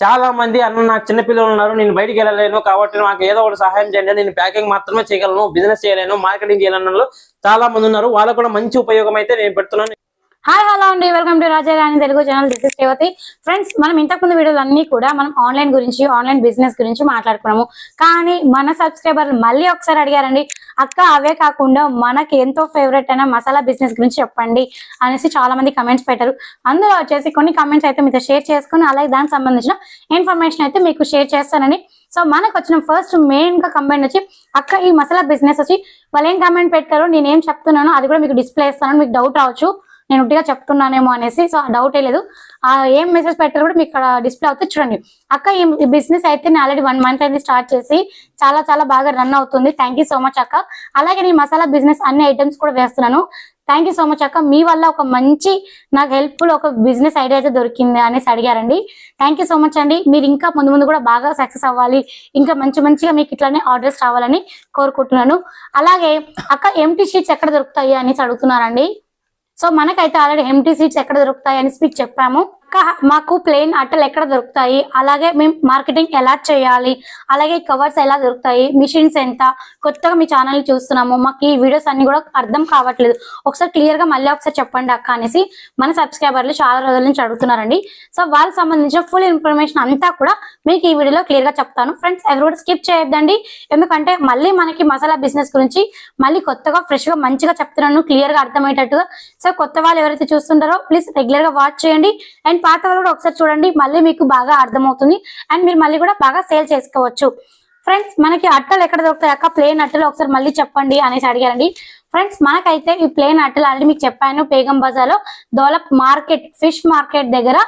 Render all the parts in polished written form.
చాలా మంది అన్న నాకు చిన్నపిల్లలు ఉన్నారు, నేను బయటికి వెళ్ళలేను కాబట్టి నాకు ఏదో ఒకటి సహాయం చేయండి, నేను ప్యాకింగ్ మాత్రమే చేయగలను, బిజినెస్ చేయలేను, మార్కెటింగ్ చేయలేను చాలా మంది ఉన్నారు. వాళ్ళకు కూడా మంచి ఉపయోగం అయితే నేను పెడుతున్నాను. హాయ్ హలో అండి, welcome to రాజారాణి Telugu channel. This is Revathi. Friends, మనం ఇంతకుముందు వీడియోలు అన్ని కూడా మనం ఆన్లైన్ గురించి, ఆన్లైన్ బిజినెస్ గురించి మాట్లాడుకున్నాము. కానీ మన సబ్స్క్రైబర్లు మళ్ళీ ఒకసారి అడిగారండి, అక్క అవే కాకుండా మనకి ఎంతో ఫేవరెట్ అయిన మసాలా బిజినెస్ గురించి చెప్పండి అనేసి చాలా మంది కమెంట్స్ పెట్టారు. అందులో వచ్చేసి కొన్ని కమెంట్స్ అయితే మీతో షేర్ చేసుకుని అలాగే దానికి సంబంధించిన ఇన్ఫర్మేషన్ అయితే మీకు షేర్ చేస్తానండి. సో మనకు వచ్చిన ఫస్ట్ మెయిన్ గా కంబైన్ వచ్చి, అక్క ఈ మసాలా బిజినెస్ వచ్చి వాళ్ళు ఏం కమెంట్ పెట్టారో నేను ఏం చెప్తున్నానో అది కూడా మీకు డిస్ప్లే ఇస్తాను. మీకు డౌట్ రావచ్చు నేను ఉట్టిగా చెప్తున్నానేమో అనేసి, సో డౌట్ లేదు. ఏం మెసేజ్ పెట్టారు కూడా మీకు ఇక్కడ డిస్ప్లే అవుతుంది చూడండి. అక్క ఈ బిజినెస్ అయితే నేను ఆల్రెడీ 1 month అయితే స్టార్ట్ చేసి చాలా చాలా బాగా రన్ అవుతుంది. థ్యాంక్ యూ సో మచ్ అక్క. అలాగే నేను మసాలా బిజినెస్ అన్ని ఐటమ్స్ కూడా వేస్తున్నాను. థ్యాంక్ యూ సో మచ్ అక్క, మీ వల్ల ఒక మంచి నాకు హెల్ప్ఫుల్ ఒక బిజినెస్ ఐడియా అయితే దొరికింది అనేసి అడిగారండి. థ్యాంక్ యూ సో మచ్ అండి. మీరు ఇంకా ముందు ముందు కూడా బాగా సక్సెస్ అవ్వాలి, ఇంకా మంచిగా మీకు ఇట్లానే ఆర్డర్స్ రావాలని కోరుకుంటున్నాను. అలాగే అక్క ఎంటీ షీట్స్ ఎక్కడ దొరుకుతాయి అనేసి అడుగుతున్నారండి. సో మనకైతే ఆల్రెడీ ఎంటీ సీట్స్ ఎక్కడ దొరుకుతాయి అని మీకు చెప్పాము. మాకు ప్లెయిన్ అట్టలు ఎక్కడ దొరుకుతాయి, అలాగే మేము మార్కెటింగ్ ఎలా చేయాలి, అలాగే కవర్స్ ఎలా దొరుకుతాయి, మిషన్స్ ఎంత, కొత్తగా మీ ఛానల్ చూస్తున్నాము, మాకు ఈ వీడియోస్ అన్ని కూడా అర్థం కావట్లేదు, ఒకసారి క్లియర్ గా మళ్ళీ ఒకసారి చెప్పండి అక్క అనేసి మన సబ్స్క్రైబర్లు చాలా రోజుల నుంచి అడుగుతున్నారండి. సో వాళ్ళకి సంబంధించిన ఫుల్ ఇన్ఫర్మేషన్ అంతా కూడా మీకు ఈ వీడియోలో క్లియర్ గా చెప్తాను. ఫ్రెండ్స్, ఎవరు కూడా స్కిప్ చేయొద్దండి, ఎందుకంటే మళ్ళీ మనకి మసాలా బిజినెస్ గురించి మళ్ళీ కొత్తగా ఫ్రెష్ గా మంచిగా చెప్తున్నాను, క్లియర్ గా అర్థమయ్యేటట్టుగా. సో కొత్త వాళ్ళు ఎవరైతే చూస్తుంటారో ప్లీజ్ రెగ్యులర్ గా వాచ్ చేయండి, అండ్ పాత వాళ్ళు కూడా ఒకసారి చూడండి, మళ్ళీ మీకు బాగా అర్థమవుతుంది అండ్ మీరు మళ్ళీ కూడా బాగా సేల్ చేసుకోవచ్చు. ఫ్రెండ్స్, మనకి అట్టలు ఎక్కడ దొరుకుతాయి అక్క, ప్లేన్ అట్టలు ఒకసారి మళ్ళీ చెప్పండి అనేసి అడిగారండి. ఫ్రెండ్స్, మనకైతే ఈ ప్లేన్ అట్టలు ఆల్రెడీ మీకు చెప్పాను, బేగం బజార్ లో డెవలప్ మార్కెట్, ఫిష్ మార్కెట్ దగ్గర,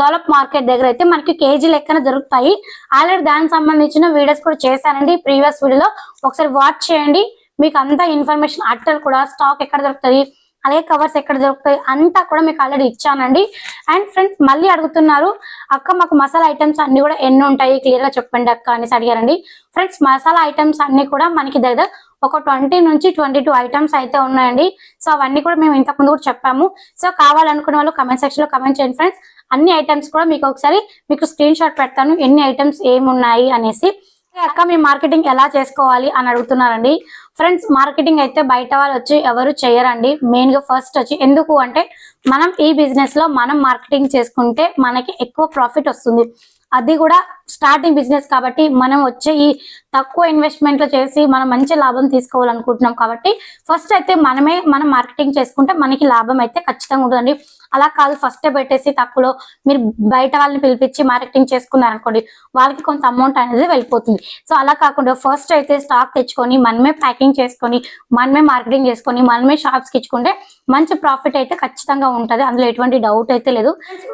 డెవలప్ మార్కెట్ దగ్గర అయితే మనకి కేజీ లెక్కన దొరుకుతాయి. ఆల్రెడీ దానికి సంబంధించిన వీడియోస్ కూడా చేశానండి ప్రీవియస్ వీడియోలో, ఒకసారి వాచ్ చేయండి, మీకు అంతా ఇన్ఫర్మేషన్, అట్టలు కూడా స్టాక్ ఎక్కడ దొరుకుతుంది, అలాగే కవర్స్ ఎక్కడ దొరుకుతాయి అంతా కూడా మీకు ఆల్రెడీ ఇచ్చానండి. అండ్ ఫ్రెండ్స్, మళ్ళీ అడుగుతున్నారు, అక్క మాకు మసాలా ఐటమ్స్ అన్ని కూడా ఎన్ని ఉంటాయి క్లియర్ గా చెప్పండి అక్క అనేసి అడిగారండి. ఫ్రెండ్స్, మసాలా ఐటమ్స్ అన్ని కూడా మనకి దగ్గర ఒక 20 నుంచి 22 ఐటమ్స్ అయితే ఉన్నాయండి. సో అవన్నీ కూడా మేము ఇంతకుముందు కూడా చెప్పాము. సో కావాలనుకునే వాళ్ళు కమెంట్ సెక్షన్ లో కమెంట్ చేయండి ఫ్రెండ్స్. అన్ని ఐటమ్స్ కూడా మీకు ఒకసారి మీకు స్క్రీన్ షాట్ పెడతాను, ఎన్ని ఐటమ్స్ ఏమున్నాయి అనేసి. అక్క మీ మార్కెటింగ్ ఎలా చేసుకోవాలి అని అడుగుతున్నారండి. ఫ్రెండ్స్, మార్కెటింగ్ అయితే బయట వాళ్ళు వచ్చి ఎవరు చేయరండి. మెయిన్ గా ఫస్ట్ వచ్చి ఎందుకు అంటే, మనం ఈ బిజినెస్ లో మనం మార్కెటింగ్ చేసుకుంటే మనకి ఎక్కువ ప్రాఫిట్ వస్తుంది. అది కూడా స్టార్టింగ్ బిజినెస్ కాబట్టి మనం వచ్చే ఈ తక్కువ ఇన్వెస్ట్మెంట్ లో చేసి మనం మంచి లాభం తీసుకోవాలనుకుంటున్నాం కాబట్టి ఫస్ట్ అయితే మనం మార్కెటింగ్ చేసుకుంటే మనకి లాభం అయితే ఖచ్చితంగా ఉంటుందండి. అలా కాదు ఫస్ట్ పెట్టేసి తక్కువలో మీరు బయట వాళ్ళని పిలిపించి మార్కెటింగ్ చేసుకున్నారనుకోండి, వాళ్ళకి కొంత అమౌంట్ అనేది వెళ్ళిపోతుంది. సో అలా కాకుండా ఫస్ట్ అయితే స్టాక్ తెచ్చుకొని మనమే ప్యాకింగ్ చేసుకొని మనమే మార్కెటింగ్ చేసుకొని మనమే షాప్స్ కి ఇచ్చుకుంటే మంచి ప్రాఫిట్ అయితే ఖచ్చితంగా ఉంటది, అందులో ఎటువంటి డౌట్ అయితే లేదు.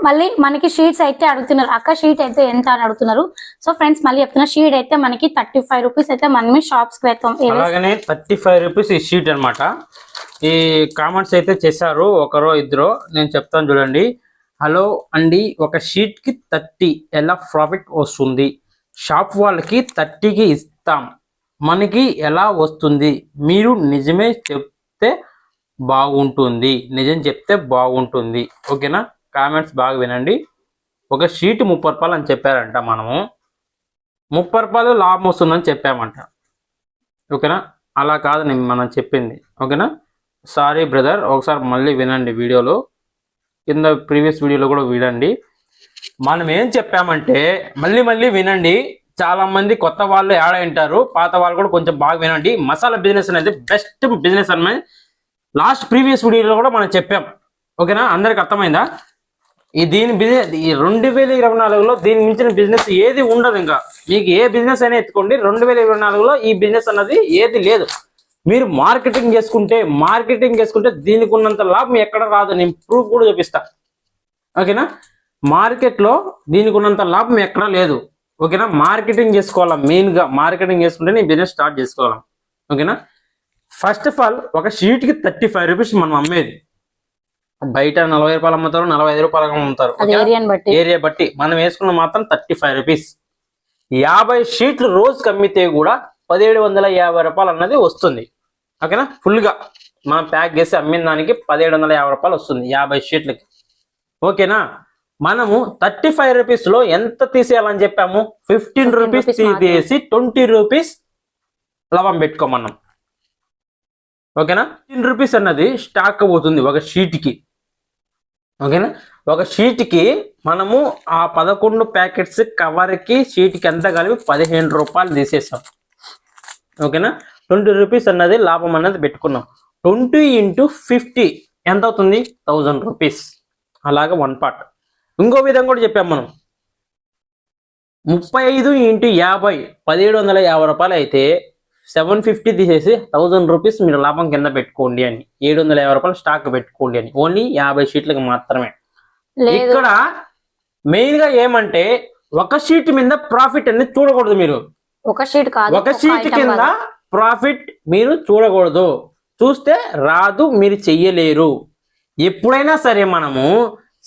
మళ్ళీ మనకి షీట్స్ అయితే అడుగుతున్నారు, అక్క షీట్ అయితే ఎంత అని అడుగుతున్నారు. సో ఫ్రెండ్స్, మళ్ళీ చెప్తున్నా, షీట్ అయితే మనకి 35 రూపీస్ అయితే మనమే షాప్స్ కి వేస్తాం. 35 రూపీస్ ఈ షీట్ అనమాట. ఈ కామెంట్స్ అయితే చేశారు ఒకరో ఇద్దరు, నేను చెప్తాను చూడండి. హలో అండి, ఒక షీట్ కి 30 ఎలా ప్రాఫిట్ వస్తుంది, షాప్ వాళ్ళకి 30కి ఇస్తాం, మనకి ఎలా వస్తుంది, మీరు నిజమే చెప్తే బాగుంటుంది, నిజం చెప్తే బాగుంటుంది. ఓకేనా, కామెంట్స్ బాగా వినండి. ఒక షీట్ 30 రూపాయలు అని చెప్పారంట, మనము 30 రూపాయలు లాభం వస్తుందని చెప్పామంట. ఓకేనా, అలా కాదు మనం చెప్పింది. ఓకేనా, సారీ బ్రదర్, ఒకసారి మళ్ళీ వినండి, వీడియోలో కింద ప్రీవియస్ వీడియోలో కూడా వినండి. మనం ఏం చెప్పామంటే మళ్ళీ వినండి. చాలా మంది కొత్త వాళ్ళు యాడ్ అయింటారు, పాత వాళ్ళు కూడా కొంచెం బాగా వినండి. మసాలా బిజినెస్ అనేది బెస్ట్ బిజినెస్ అని లాస్ట్ ప్రీవియస్ వీడియోలో కూడా మనం చెప్పాం. ఓకేనా, అందరికి అర్థమైందా? దీని బిజినెస్ ఈ 2024లో దీని మించిన బిజినెస్ ఏది ఉండదు. ఇంకా మీకు ఏ బిజినెస్ అయినా ఎత్తుకోండి, 2024లో ఈ బిజినెస్ అన్నది ఏది లేదు. మీరు మార్కెటింగ్ చేసుకుంటే దీనికి ఉన్నంత లాభం ఎక్కడ రాదు, నేను ప్రూఫ్ కూడా చూపిస్తా. ఓకేనా, మార్కెట్లో దీనికి ఉన్నంత లాభం ఎక్కడ లేదు. ఓకేనా, మార్కెటింగ్ చేసుకోవాలా, మెయిన్గా మార్కెటింగ్ చేసుకుంటే నేను బిజినెస్ స్టార్ట్ చేసుకోవాలా. ఓకేనా, ఫస్ట్ ఆఫ్ ఆల్ ఒక షీట్కి 35 రూపీస్ మనం అమ్మేది. బయట 40 రూపాయలు అమ్ముతారు, 45 రూపాయలు అమ్ముతారు, ఏరియా బట్టి. మనం వేసుకున్న మాత్రం 35 రూపీస్. 50 షీట్లు రోజుకి అమ్మితే కూడా 1750 రూపాయలు అన్నది వస్తుంది. ఓకేనా, ఫుల్గా మనం ప్యాక్ చేసి అమ్మిన దానికి 1750 రూపాయలు వస్తుంది 50 షీట్లకి. ఓకేనా, మనము 35 రూపీస్ లో ఎంత తీసేయాలని చెప్పాము? 15 రూపీస్ తీసేసి 20 రూపీస్ లాభం పెట్టుకోమన్నాం. ఓకేనా? 15 రూపీస్ అన్నది స్టాక్ పోతుంది ఒక షీట్ కి. ఓకేనా? ఒక షీట్ కి మనము ఆ 11 ప్యాకెట్స్ కవర్ కి షీట్ కి ఎంత కలిపి 15 రూపాయలు తీసేసాం. ఓకేనా? 20 రూపీస్ అన్నది లాభం అన్నది పెట్టుకున్నాం. 20 into 50 ఎంత అవుతుంది? 1000 రూపీస్. అలాగా 1 పార్ట్. ఇంకో విధంగా కూడా చెప్పాం మనం. 35 into 50 1750 రూపాయలు అయితే 750 తీసేసి 1000 రూపీస్ మీరు లాభం కింద పెట్టుకోండి అని, 750 రూపాయలు స్టాక్ పెట్టుకోండి అని. ఓన్లీ 50 షీట్లకు మాత్రమే. ఇక్కడ మెయిన్ గా ఏమంటే ఒక షీట్ మీద ప్రాఫిట్ అనేది చూడకూడదు మీరు. ఒక షీట్ కాదు, ఒక షీట్ కింద ప్రాఫిట్ మీరు చూడకూడదు. చూస్తే రాదు, మీరు చెయ్యలేరు. ఎప్పుడైనా సరే మనము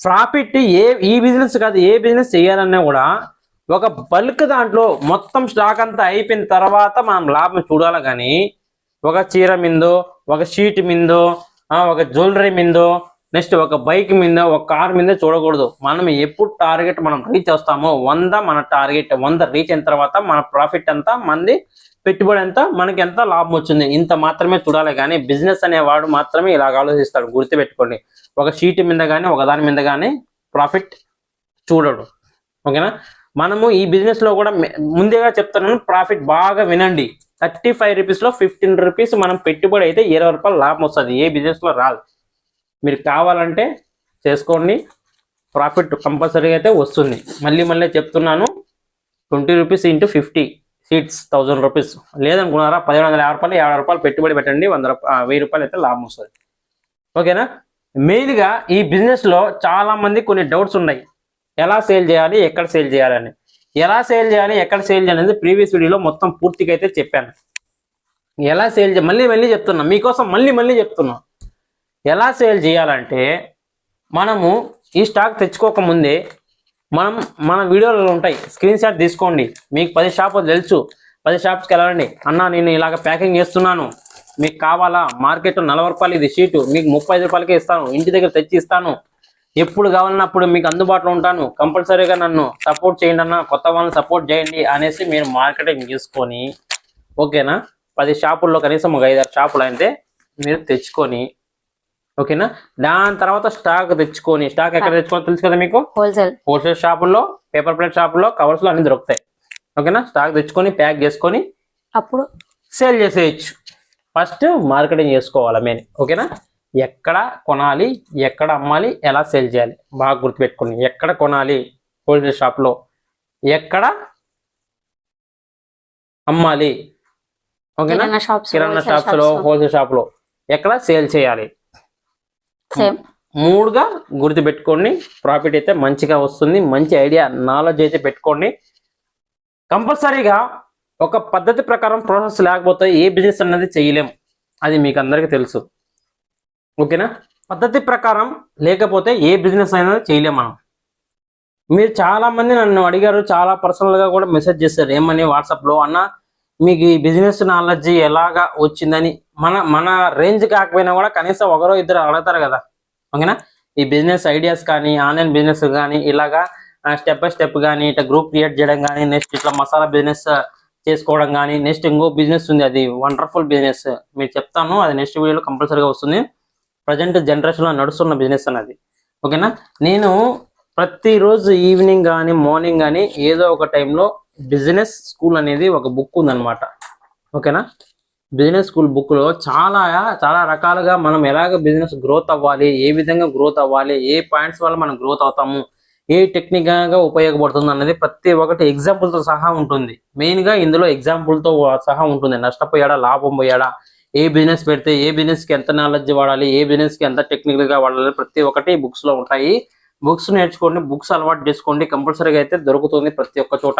ప్రాఫిట్ ఈ బిజినెస్ కాదు, ఏ బిజినెస్ చేయాలన్నా కూడా ఒక బల్క్ దాంట్లో మొత్తం స్టాక్ అంతా అయిపోయిన తర్వాత మనం లాభం చూడాలి. కానీ ఒక చీర మిందో, ఒక షీట్ మిందో, ఒక జ్యువెలరీ మిందో, నెక్స్ట్ ఒక బైక్ మీద, ఒక కార్ మీద చూడకూడదు. మనం ఎప్పుడు టార్గెట్ మనం రీచ్ వస్తామో 100 మన టార్గెట్ 100 రీచ్ అయిన తర్వాత మన ప్రాఫిట్ ఎంత, మంది పెట్టుబడి ఎంత, మనకి ఎంత లాభం వచ్చింది, ఇంత మాత్రమే చూడాలి. కానీ బిజినెస్ అనేవాడు మాత్రమే ఇలాగ ఆలోచిస్తాడు. గుర్తుపెట్టుకోండి. ఒక షీట్ మీద కానీ ఒక దాని మీద కానీ ప్రాఫిట్ చూడడు. ఓకేనా? మనము ఈ బిజినెస్ లో కూడా ముందుగా చెప్తున్నాను, ప్రాఫిట్ బాగా వినండి. 35 రూపీస్ లో 15 రూపీస్ మనం పెట్టుబడి అయితే 20 రూపాయలు లాభం వస్తుంది. ఏ బిజినెస్ లో రాదు. మీరు కావాలంటే చేసుకోండి, ప్రాఫిట్ కంపల్సరీగా అయితే వస్తుంది. మళ్ళీ చెప్తున్నాను, 20 రూపీస్ ఇంటూ 50 సీట్స్ 1000 రూపీస్. లేదనుకున్నారా 1750 రూపాయలు 50 రూపాయలు పెట్టుబడి పెట్టండి, 1000 రూపాయలు అయితే లాభం వస్తుంది. ఓకేనా? మెయిన్గా ఈ బిజినెస్ లో చాలా మంది కొన్ని డౌట్స్ ఉన్నాయి. ఎలా సేల్ చేయాలి, ఎక్కడ సేల్ చేయాలని. ఎలా సేల్ చేయాలి, ఎక్కడ సేల్ చేయాలి అనేది ప్రీవియస్ వీడియోలో మొత్తం పూర్తిగా అయితే చెప్పాను. ఎలా సేల్ మళ్ళీ చెప్తున్నా, మీకోసం మళ్ళీ చెప్తున్నా. ఎలా సేల్ చేయాలంటే మనము ఈ స్టాక్ తెచ్చుకోకముందే మన వీడియోలలో ఉంటాయి, స్క్రీన్ షాట్ తీసుకోండి. మీకు 10 షాపులు తెలుసు, 10 షాప్స్కి వెళ్ళండి. అన్న నేను ఇలాగ ప్యాకింగ్ చేస్తున్నాను, మీకు కావాలా? మార్కెట్ 40 రూపాయలు ఇది షీటు, మీకు 35 రూపాయలకే ఇస్తాను, ఇంటి దగ్గర తెచ్చి ఇస్తాను, ఎప్పుడు కావాలన్నప్పుడు మీకు అందుబాటులో ఉంటాను, కంపల్సరీగా నన్ను సపోర్ట్ చేయండి అన్న, కొత్త వాళ్ళని సపోర్ట్ చేయండి అనేసి మీరు మార్కెటింగ్ చేసుకొని, ఓకేనా, 10 షాపుల్లో కనీసం ఒక 5-6 షాపులు అయితే మీరు తెచ్చుకొని, ఓకేనా, దాని తర్వాత స్టాక్ తెచ్చుకొని, స్టాక్ ఎక్కడ తెచ్చుకొని తెలుసు కదా మీకు, హోల్సేల్ షాపుల్లో, పేపర్ ప్లేట్ షాపుల్లో, కవర్స్ లో అన్ని దొరుకుతాయి. ఓకేనా? స్టాక్ తెచ్చుకొని ప్యాక్ చేసుకొని అప్పుడు సేల్ చేసేయచ్చు. ఫస్ట్ మార్కెటింగ్ చేసుకోవాలి మెయిన్. ఓకేనా? ఎక్కడ కొనాలి, ఎక్కడ అమ్మాలి, ఎలా సేల్ చేయాలి బాగా గుర్తుపెట్టుకోండి. ఎక్కడ కొనాలి హోల్సేల్ షాప్లో, ఎక్కడ అమ్మాలి, ఓకేనా, కిరాణా షాప్స్ లో, హోల్సేల్ షాప్ లో ఎక్కడ సేల్ చేయాలి, 3గా గుర్తుపెట్టుకోండి. ప్రాఫిట్ అయితే మంచిగా వస్తుంది. మంచి ఐడియా, నాలెడ్జ్ అయితే పెట్టుకోండి. కంపల్సరీగా ఒక పద్ధతి ప్రకారం ప్రాసెస్ లేకపోతే ఏ బిజినెస్ అనేది చేయలేం, అది మీకు అందరికీ తెలుసు. ఓకేనా? పద్ధతి ప్రకారం లేకపోతే ఏ బిజినెస్ అయినా చేయలేం మనం. మీరు చాలా మంది నన్ను అడిగారు, చాలా పర్సనల్ గా కూడా మెసేజ్ చేశారు, ఏమని వాట్సాప్ లో, అన్న మీకు ఈ బిజినెస్ నాలెడ్జ్ ఎలాగా వచ్చిందని. మన రేంజ్ కాకపోయినా కూడా కనీసం 1-2 అడుగుతారు కదా. ఓకేనా? ఈ బిజినెస్ ఐడియాస్ కానీ, ఆన్లైన్ బిజినెస్ కానీ, ఇలాగా స్టెప్ బై స్టెప్ కానీ, ఇట్లా గ్రూప్ క్రియేట్ చేయడం కానీ, నెక్స్ట్ ఇట్లా మసాలా బిజినెస్ చేసుకోవడం కానీ, నెక్స్ట్ ఇంకో బిజినెస్ ఉంది, అది వండర్ఫుల్ బిజినెస్, మీకు చెప్తాను, అది నెక్స్ట్ వీడియోలో కంపల్సరీగా వస్తుంది. ప్రజెంట్ జనరేషన్ లో నడుస్తున్న బిజినెస్ అన్నది. ఓకేనా? నేను ప్రతిరోజు ఈవినింగ్ కానీ మార్నింగ్ కానీ ఏదో ఒక టైంలో బిజినెస్ స్కూల్ అనేది ఒక బుక్ ఉందన్నమాట. ఓకేనా? బిజినెస్ స్కూల్ బుక్ లో చాలా రకాలుగా మనం ఎలాగ బిజినెస్ గ్రోత్ అవ్వాలి, ఏ విధంగా గ్రోత్ అవ్వాలి, ఏ పాయింట్స్ వల్ల మనం గ్రోత్ అవుతాము, ఏ టెక్నిక్ గా ఉపయోగపడుతుంది అన్నది ప్రతి ఒక్కటి ఎగ్జాంపుల్ తో సహా ఉంటుంది. మెయిన్ గా ఇందులో ఎగ్జాంపుల్ తో సహా ఉంటుంది. నష్టపోయాడా, లాభం పోయాడా, ఏ బిజినెస్ పెడితే ఏ బిజినెస్ కి ఎంత నాలెడ్జ్ వాడాలి, ఏ బిజినెస్ కి ఎంత టెక్నికల్ గా వాడాలి, ప్రతి ఒక్కటి బుక్స్ లో ఉంటాయి. బుక్స్ నేర్చుకోండి, బుక్స్ అలవాటు చేసుకోండి, కంపల్సరీగా అయితే దొరుకుతుంది ప్రతి ఒక్క చోట.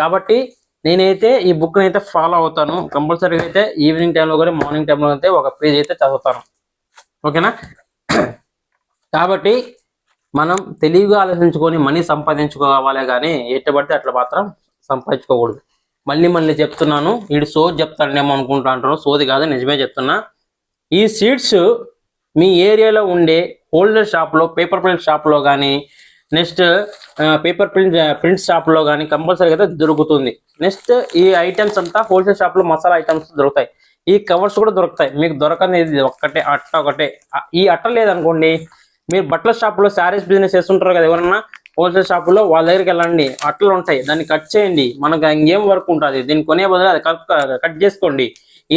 కాబట్టి నేనైతే ఈ బుక్ అయితే ఫాలో అవుతాను. కంపల్సరీగా అయితే ఈవినింగ్ టైంలో కానీ మార్నింగ్ టైంలో అయితే ఒక పేజ్ అయితే చదువుతాను. ఓకేనా? కాబట్టి మనం తెలివిగా ఆలోచించుకొని మనీ సంపాదించుకోవాలి, కానీ ఎట్టబడితే అట్లా మాత్రం సంపాదించుకోకూడదు. మళ్ళీ చెప్తున్నాను, వీడు సోది చెప్తాడేమో అనుకుంటాంటారు, సోది కాదు, నిజమే చెప్తున్నా. ఈ సీడ్స్ మీ ఏరియాలో ఉండే హోల్సేల్ షాప్లో, పేపర్ ప్లేట్ షాప్లో కానీ, నెక్స్ట్ పేపర్ ప్రింట్ షాప్లో కానీ కంపల్సరీగా అయితే దొరుకుతుంది. నెక్స్ట్ ఈ ఐటమ్స్ అంతా హోల్సేల్ షాప్లో మసాలా ఐటమ్స్ దొరుకుతాయి. ఈ కవర్స్ కూడా దొరుకుతాయి. మీకు దొరకని ఒక్కటే అట్ట ఒకటే. ఈ అట్ట లేదనుకోండి, మీరు బట్టల షాప్లో శారీస్ బిజినెస్ చేస్తుంటారు కదా, ఎవరన్నా హోల్సేల్ షాపులో వాళ్ళ దగ్గరికి వెళ్ళండి, అట్టలు ఉంటాయి, దాన్ని కట్ చేయండి, మనకు ఇంకేం వర్క్ ఉంటుంది, దీన్ని కొనే బదులు అది కట్ చేసుకోండి.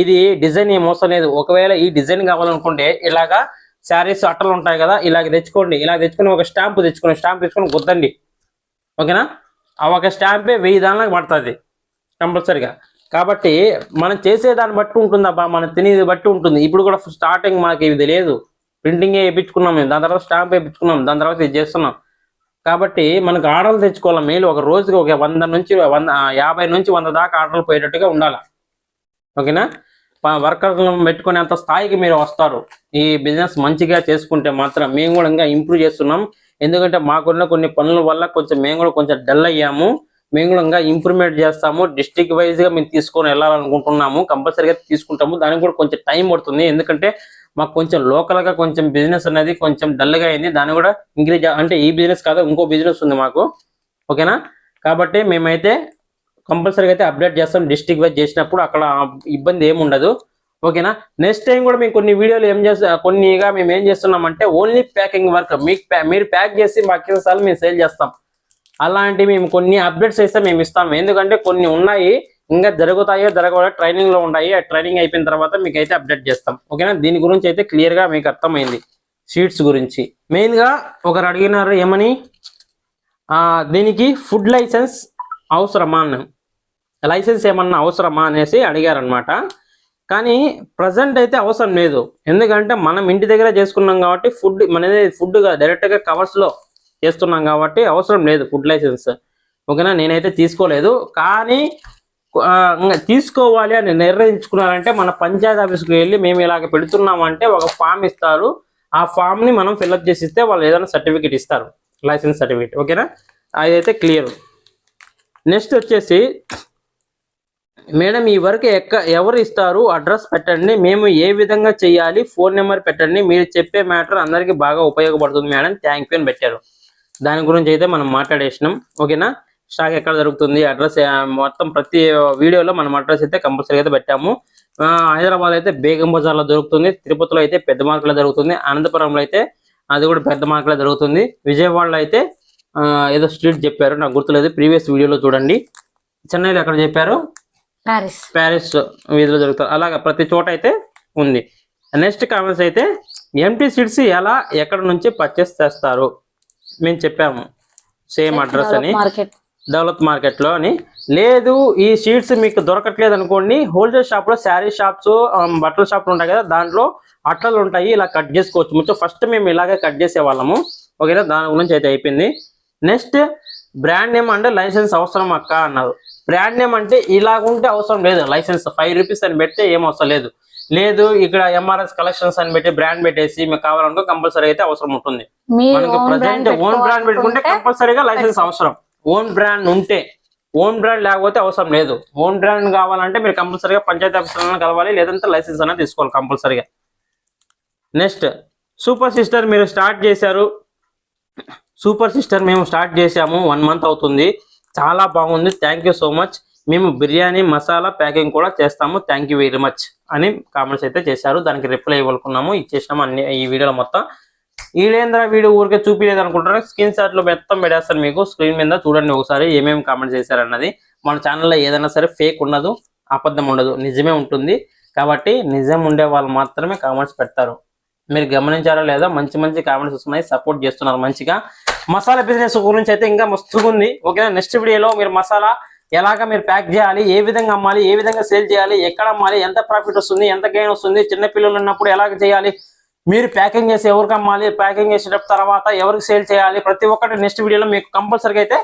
ఇది డిజైన్ ఏం అవసరం లేదు. ఒకవేళ ఈ డిజైన్ కావాలనుకుంటే ఇలాగా శారీస్ అట్టలు ఉంటాయి కదా, ఇలాగ తెచ్చుకోండి. ఇలా తెచ్చుకుని ఒక స్టాంప్ తెచ్చుకొని గుద్దండి. ఓకేనా? ఆ ఒక స్టాంపే 1000 దానిలాగా పడుతుంది కంపల్సరిగా. కాబట్టి మనం చేసే దాన్ని బట్టి ఉంటుంది అబ్బా, మనం తినేది బట్టి ఉంటుంది. ఇప్పుడు కూడా స్టార్టింగ్ మనకి ఇది లేదు, ప్రింటింగ్ వేయించుకున్నాం మేము, దాని తర్వాత స్టాంప్ వేయించుకున్నాం, దాని తర్వాత ఇది చేస్తున్నాం. కాబట్టి మనకు ఆర్డర్లు తెచ్చుకోవాలి. మేలు ఒక రోజుకి ఒక 50 నుంచి 100 దాకా ఆర్డర్లు పోయేటట్టుగా ఉండాలి. ఓకేనా? వర్కర్లను పెట్టుకునేంత స్థాయికి మీరు వస్తారు. ఈ బిజినెస్ మంచిగా చేసుకుంటే మాత్రం మేము కూడా ఇంకా ఇంప్రూవ్ చేస్తున్నాం. ఎందుకంటే మాకున్న కొన్ని పనుల వల్ల మేము కూడా కొంచెం డల్ అయ్యాము. మేము కూడా ఇంకా ఇంప్రూవ్మెంట్ చేస్తాము. డిస్ట్రిక్ట్ వైజ్ గా మేము తీసుకొని వెళ్ళాలనుకుంటున్నాము. కంపల్సరీగా తీసుకుంటాము. దానికి కూడా కొంచెం టైం పడుతుంది. ఎందుకంటే మాకు కొంచెం లోకల్ గా కొంచెం బిజినెస్ అనేది కొంచెం డల్ గా అయింది. దాన్ని కూడా ఇంక్రీజ్, అంటే ఈ బిజినెస్ కాదు, ఇంకో బిజినెస్ ఉంది మాకు. ఓకేనా? కాబట్టి మేమైతే కంపల్సరీగా అయితే అప్డేట్ చేస్తాం. డిస్ట్రిక్ట్ వైజ్ చేసినప్పుడు అక్కడ ఇబ్బంది ఏమి ఉండదు. ఓకేనా? నెక్స్ట్ టైం కూడా మేము కొన్ని వీడియోలు కొన్నిగా మేము ఏం చేస్తున్నామంటే ఓన్లీ ప్యాకింగ్ వర్క్. మీరు ప్యాక్ చేసి మాకు సార్లు మేము సేల్ చేస్తాం. అలాంటి మేము కొన్ని అప్డేట్స్ అయితే మేము ఇస్తాము. ఎందుకంటే కొన్ని ఉన్నాయి ఇంకా జరుగుతాయో జరగవో ట్రైనింగ్ లో ఉన్నాయి. ఆ ట్రైనింగ్ అయిపోయిన తర్వాత మీకు అయితే అప్డేట్ చేస్తాం. ఓకేనా? దీని గురించి అయితే క్లియర్ గా మీకు అర్థమైంది. షీట్స్ గురించి మెయిన్ గా ఒకరు అడిగినారు ఏమని, దీనికి ఫుడ్ లైసెన్స్ అవసరమా అన్న, లైసెన్స్ ఏమన్నా అవసరమా అనేసి అడిగారనమాట. కానీ ప్రజెంట్ అయితే అవసరం లేదు. ఎందుకంటే మనం ఇంటి దగ్గర చేసుకున్నాం కాబట్టి ఫుడ్ డైరెక్ట్ గా కవర్స్ లో చేస్తున్నాం కాబట్టి అవసరం లేదు ఫుడ్ లైసెన్స్. ఓకేనా? నేనైతే తీసుకోలేదు. కానీ తీసుకోవాలి అని నిర్ణయించుకున్నారంటే మన పంచాయతీ ఆఫీస్కి వెళ్ళి మేము ఇలాగ పెడుతున్నామంటే ఒక ఫామ్ ఇస్తారు. ఆ ఫామ్ ని మనం ఫిల్అప్ చేసి ఇస్తే వాళ్ళు ఏదైనా సర్టిఫికేట్ ఇస్తారు, లైసెన్స్ సర్టిఫికేట్. ఓకేనా? అదైతే క్లియర్. నెక్స్ట్ వచ్చేసి, మేడం ఈ వర్క్ ఎవరు ఇస్తారు, అడ్రస్ పెట్టండి, మేము ఏ విధంగా చేయాలి, ఫోన్ నెంబర్ పెట్టండి, మీరు చెప్పే మ్యాటర్ అందరికీ బాగా ఉపయోగపడుతుంది మేడం, థ్యాంక్ యూ అని పెట్టారు. దాని గురించి అయితే మనం మాట్లాడేసినాం. ఓకేనా? స్టాక్ ఎక్కడ దొరుకుతుంది, అడ్రస్ మొత్తం ప్రతి వీడియోలో మనం అడ్రస్ అయితే కంపల్సరీ అయితే పెట్టాము. హైదరాబాద్ అయితే బేగం బజార్లో దొరుకుతుంది, తిరుపతిలో అయితే పెద్ద మార్కెట్లో దొరుకుతుంది, అనంతపురంలో అయితే అది కూడా పెద్ద మార్కెట్లో దొరుకుతుంది, విజయవాడలో అయితే ఏదో స్ట్రీట్ చెప్పారు, నాకు గుర్తులేదు, ప్రీవియస్ వీడియోలో చూడండి. చెన్నైలో ఎక్కడ చెప్పారు, ప్యారిస్ వీధిలో దొరుకుతారు. అలాగా ప్రతి చోట అయితే ఉంది. నెక్స్ట్ కామెంట్స్ అయితే, ఎంటీ సీడ్స్ ఎలా ఎక్కడ నుంచి పర్చేస్ చేస్తారు, మేము చెప్పాము సేమ్ అడ్రస్ అని, డెవలప్ మార్కెట్ లో అని. లేదు ఈ షీట్స్ మీకు దొరకట్లేదు అనుకోండి, హోల్సేల్ షాప్ లో శారీ షాప్స్ బట్టల షాప్లు ఉంటాయి కదా, దాంట్లో అట్టలు ఉంటాయి, ఇలా కట్ చేసుకోవచ్చు. ముందు ఫస్ట్ మేము ఇలాగే కట్ చేసేవాళ్ళము. ఓకేనా? దాని గురించి అయితే అయిపోయింది. నెక్స్ట్ బ్రాండ్ నేమ్ అంటే లైసెన్స్ అవసరం అక్క అన్నారు. బ్రాండ్ నేమ్ అంటే ఇలాగుంటే అవసరం లేదు, లైసెన్స్ 5 రూపీస్ అని పెడితే ఏం అవసరం లేదు. లేదు ఇక్కడ ఎంఆర్ఎస్ కలెక్షన్స్ అని పెట్టి బ్రాండ్ పెట్టేసి మీకు కావాలనుకో కంపల్సరీ అయితే అవసరం ఉంటుంది. మనకి ప్రజెంట్ ఓన్ బ్రాండ్ పెట్టుకుంటే కంపల్సరీగా లైసెన్స్ అవసరం. ఓన్ బ్రాండ్ ఉంటే, ఓన్ బ్రాండ్ లేకపోతే అవసరం లేదు. ఓన్ బ్రాండ్ కావాలంటే మీరు కంపల్సరీగా పంచాయతీ ఆఫీసర్లను కలవాలి, లేదంటే లైసెన్స్ అనేది తీసుకోవాలి కంపల్సరీగా. నెక్స్ట్ సూపర్ సిస్టర్ మీరు స్టార్ట్ చేశారు. సూపర్ సిస్టర్ మేము స్టార్ట్ చేసాము, 1 మంత్ అవుతుంది, చాలా బాగుంది, థ్యాంక్ యూ సో మచ్. మేము బిర్యానీ మసాలా ప్యాకింగ్ కూడా చేస్తాము, థ్యాంక్ యూ వెరీ మచ్ అని కామెంట్స్ అయితే చేశారు. దానికి రిప్లై ఇవ్వాలనుకున్నాము, ఇచ్చేసినాము అన్ని ఈ వీడియోలో మొత్తం. ఈడేంద్ర వీడియో ఊరికే చూపించలేదు అనుకుంటారు, స్క్రీన్ షాట్ లో మొత్తం పెడేస్తాను మీకు, స్క్రీన్ మీద చూడండి ఒకసారి ఏమేమి కామెంట్స్ చేశారన్నది. మన ఛానల్లో ఏదైనా సరే ఫేక్ ఉండదు, అబద్ధం ఉండదు, నిజమే ఉంటుంది. కాబట్టి నిజం ఉండే వాళ్ళు మాత్రమే కామెంట్స్ పెడతారు. మీరు గమనించారో లేదా, మంచి మంచి కామెంట్స్ వస్తున్నాయి, సపోర్ట్ చేస్తున్నారు మంచిగా. మసాలా బిజినెస్ గురించి అయితే ఇంకా మస్తుగా ఉంది. ఓకేనా? నెక్స్ట్ వీడియోలో మీరు మసాలా ఎలాగ మీరు ప్యాక్ చేయాలి, ఏ విధంగా అమ్మాలి, ఏ విధంగా సేల్ చేయాలి, ఎక్కడ అమ్మాలి, ఎంత ప్రాఫిట్ వస్తుంది, ఎంత గెయిన్ వస్తుంది, చిన్న పిల్లలు ఉన్నప్పుడు ఎలాగ చేయాలి, మీరు ప్యాకింగ్ చేసి ఎవరికి అమ్మాలి, ప్యాకింగ్ చేసిన తర్వాత ఎవరికి సేల్ చేయాలి, ప్రతి ఒక్కటి నెక్స్ట్ వీడియోలో మీకు కంపల్సరీగా అయితే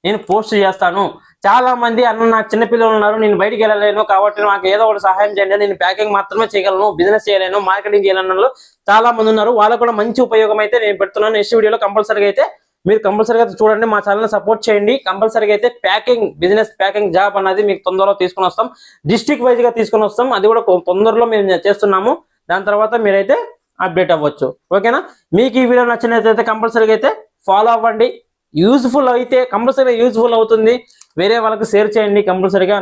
నేను పోస్ట్ చేస్తాను. చాలా మంది అన్న నాకు చిన్నపిల్లలు ఉన్నారు, నేను బయటికి వెళ్ళలేను, కాబట్టి నాకు ఏదో ఒకటి సహాయం చేయండి, నేను ప్యాకింగ్ మాత్రమే చేయగలను, బిజినెస్ చేయలేను, మార్కెటింగ్ చేయలేను చాలా మంది ఉన్నారు. వాళ్ళకు కూడా మంచి ఉపయోగం అయితే నేను పెడుతున్నాను. నెక్స్ట్ వీడియోలో కంపల్సరీగా అయితే మీరు కంపల్సరీగా చూడండి, మా ఛానల్ సపోర్ట్ చేయండి. కంపల్సరీగా అయితే ప్యాకింగ్ బిజినెస్, ప్యాకింగ్ జాబ్ అనేది మీకు తొందరలో తీసుకుని వస్తాం, డిస్ట్రిక్ట్ వైజ్ గా తీసుకుని వస్తాం. అది కూడా తొందరలో మేము చేస్తున్నాము. దాని తర్వాత మీరైతే అప్డేట్ అవ్వచ్చు. ఓకేనా? మీకు ఈ వీడియో నచ్చినట్లయితే కంపల్సరీగా అయితే ఫాలో అవ్వండి. యూజ్ఫుల్ అయితే కంపల్సరీగా యూజ్ఫుల్ అవుతుంది. వేరే వాళ్ళకి షేర్ చేయండి. కంపల్సరీగా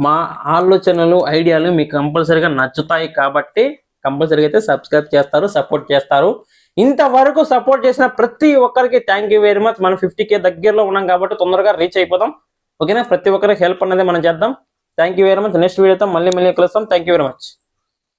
మా ఆలోచనలు ఐడియాలు మీకు కంపల్సరీగా నచ్చుతాయి కాబట్టి కంపల్సరీగా అయితే సబ్స్క్రైబ్ చేస్తారు, సపోర్ట్ చేస్తారు. ఇంతవరకు సపోర్ట్ చేసిన ప్రతి ఒక్కరికి థ్యాంక్ యూ వెరీ మచ్. మనం 50K దగ్గరలో ఉన్నాం కాబట్టి తొందరగా రీచ్ అయిపోదాం. ఓకేనా? ప్రతి ఒక్కరికి హెల్ప్ అనేది మనం చేద్దాం. Thank you very much. Next వీడియోతో మళ్ళీ కలుస్తాం. Thank you very much.